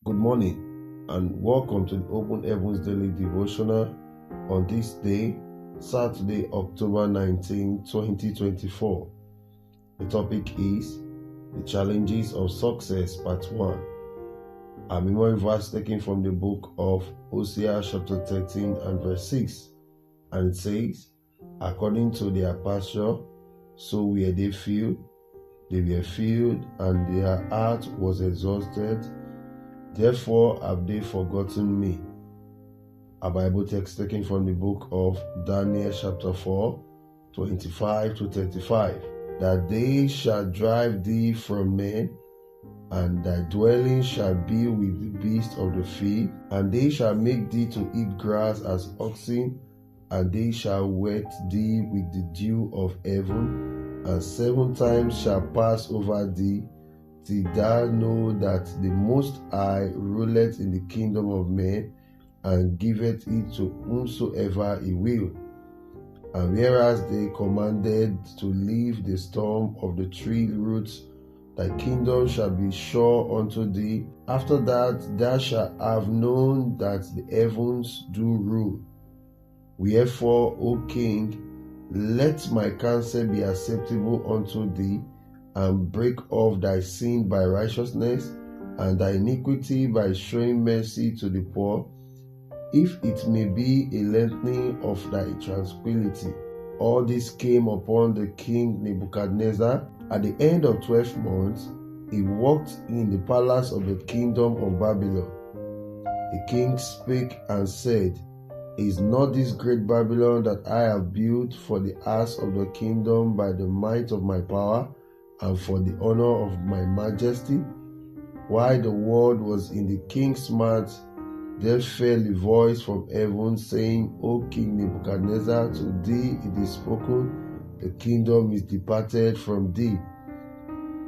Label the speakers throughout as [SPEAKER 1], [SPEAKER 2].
[SPEAKER 1] Good morning and welcome to the Open Heavens Daily Devotional on this day, Saturday, October 19, 2024. The topic is The Challenges of Success, Part 1. Our memory verse taken from the book of Hosea chapter 13 and verse 6. And it says, according to their pasture, so were they filled, and their heart was exhausted. Therefore have they forgotten me. A Bible text taken from the book of Daniel chapter 4, 25 to 35. That they shall drive thee from men, and thy dwelling shall be with the beasts of the field, and they shall make thee to eat grass as oxen, and they shall wet thee with the dew of heaven, and 7 times shall pass over thee, till thou know that the Most High ruleth in the kingdom of men, and giveth it to whomsoever he will. And whereas they commanded to leave the storm of the tree roots, thy kingdom shall be sure unto thee. After that thou shalt have known that the heavens do rule. Wherefore, O King, let my counsel be acceptable unto thee, and break off thy sin by righteousness, and thy iniquity by showing mercy to the poor, if it may be a lengthening of thy tranquility. All this came upon the king Nebuchadnezzar. At the end of 12 months, he walked in the palace of the kingdom of Babylon. The king spake and said, Is not this great Babylon that I have built for the house of the kingdom by the might of my power, and for the honor of my majesty? While the word was in the king's mouth, there fell a voice from heaven, saying, O King Nebuchadnezzar, to thee it is spoken, the kingdom is departed from thee,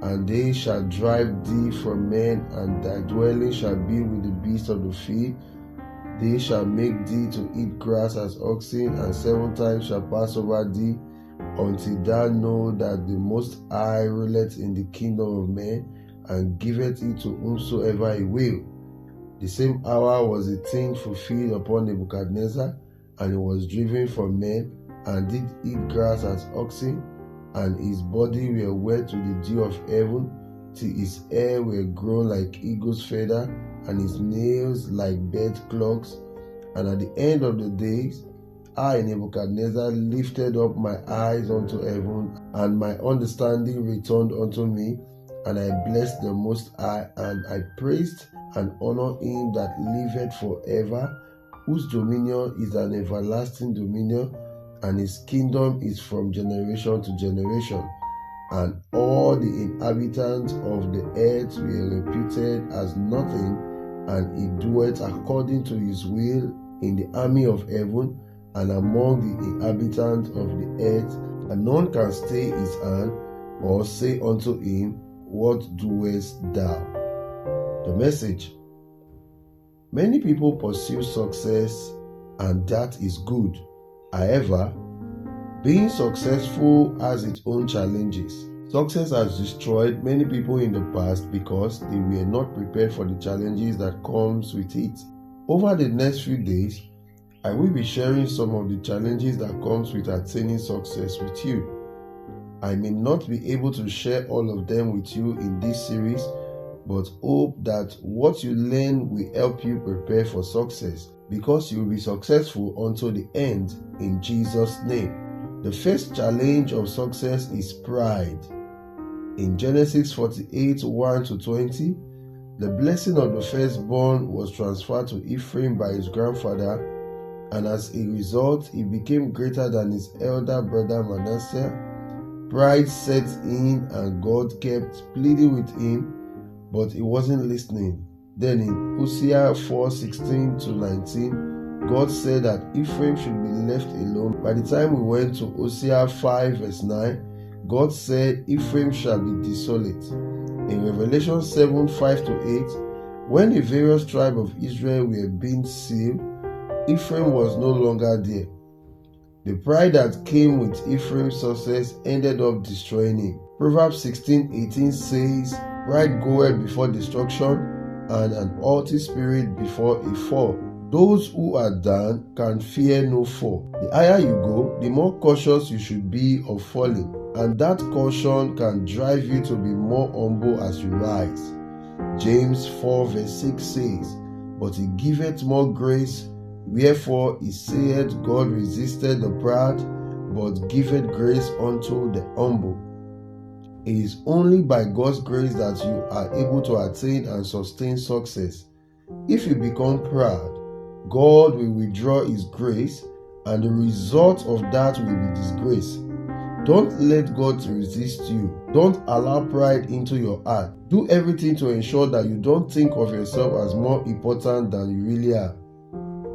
[SPEAKER 1] and they shall drive thee from men, and thy dwelling shall be with the beasts of the field. They shall make thee to eat grass as oxen, and 7 times shall pass over thee, until thou know that the Most High ruleth in the kingdom of men, and giveth it to whomsoever he will. The same hour was the thing fulfilled upon Nebuchadnezzar, and he was driven from men, and did eat grass as oxen, and his body were wet with the dew of heaven, till his hair were grown like eagle's feather, and his nails like bird clogs. And at the end of the days, I, Nebuchadnezzar, lifted up my eyes unto heaven, and my understanding returned unto me, and I blessed the Most High, and I praised and honored him that liveth forever, whose dominion is an everlasting dominion, and his kingdom is from generation to generation. And all the inhabitants of the earth were reputed as nothing, and he doeth according to his will in the army of heaven, and among the inhabitants of the earth, and none can stay his hand, or say unto him, What doest thou? The message: many people pursue success, and that is good. However, being successful has its own challenges. Success has destroyed many people in the past because they were not prepared for the challenges that comes with it. Over the next few days, I will be sharing some of the challenges that comes with attaining success with you. I may not be able to share all of them with you in this series, but hope that what you learn will help you prepare for success, because you will be successful until the end in Jesus' name. The first challenge of success is pride. In Genesis 48, 1 to 20, the blessing of the firstborn was transferred to Ephraim by his grandfather, and as a result, he became greater than his elder brother Manasseh. Pride set in, and God kept pleading with him, but he wasn't listening. Then in Hosea 4:16 to 19, God said that Ephraim should be left alone. By the time we went to Hosea 5 verse 9, God said Ephraim shall be desolate. In Revelation 7, 5 to 8, when the various tribes of Israel were being sealed, Ephraim was no longer there. The pride that came with Ephraim's success ended up destroying him. Proverbs 16:18 says, Pride goeth before destruction, and an haughty spirit before a fall. Those who are down can fear no fall. The higher you go, the more cautious you should be of falling, and that caution can drive you to be more humble as you rise. James 4 verse 6 says, "But he giveth more grace, wherefore he saith, God resisted the proud, but giveth grace unto the humble." It is only by God's grace that you are able to attain and sustain success. If you become proud, God will withdraw his grace, and the result of that will be disgrace. Don't let God resist you. Don't allow pride into your heart. Do everything to ensure that you don't think of yourself as more important than you really are.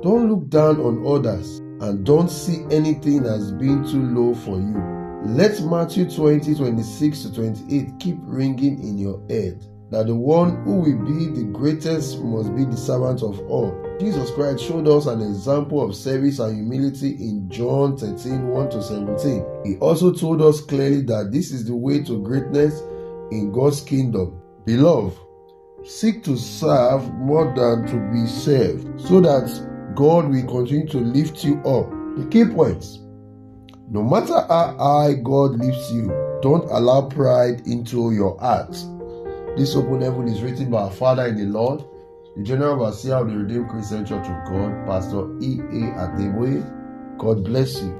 [SPEAKER 1] Don't look down on others, and don't see anything as being too low for you. Let Matthew 20:26-28 keep ringing in your head, that the one who will be the greatest must be the servant of all. Jesus Christ showed us an example of service and humility in John 13:1-17. He also told us clearly that this is the way to greatness in God's kingdom. Beloved, seek to serve more than to be served, so that God will continue to lift you up. The key points: no matter how high God lifts you, don't allow pride into your heart. This open heaven is written by our Father in the Lord, the General Overseer of the Redeemed Christian Church of God, Pastor E.A Adeboye. God bless you.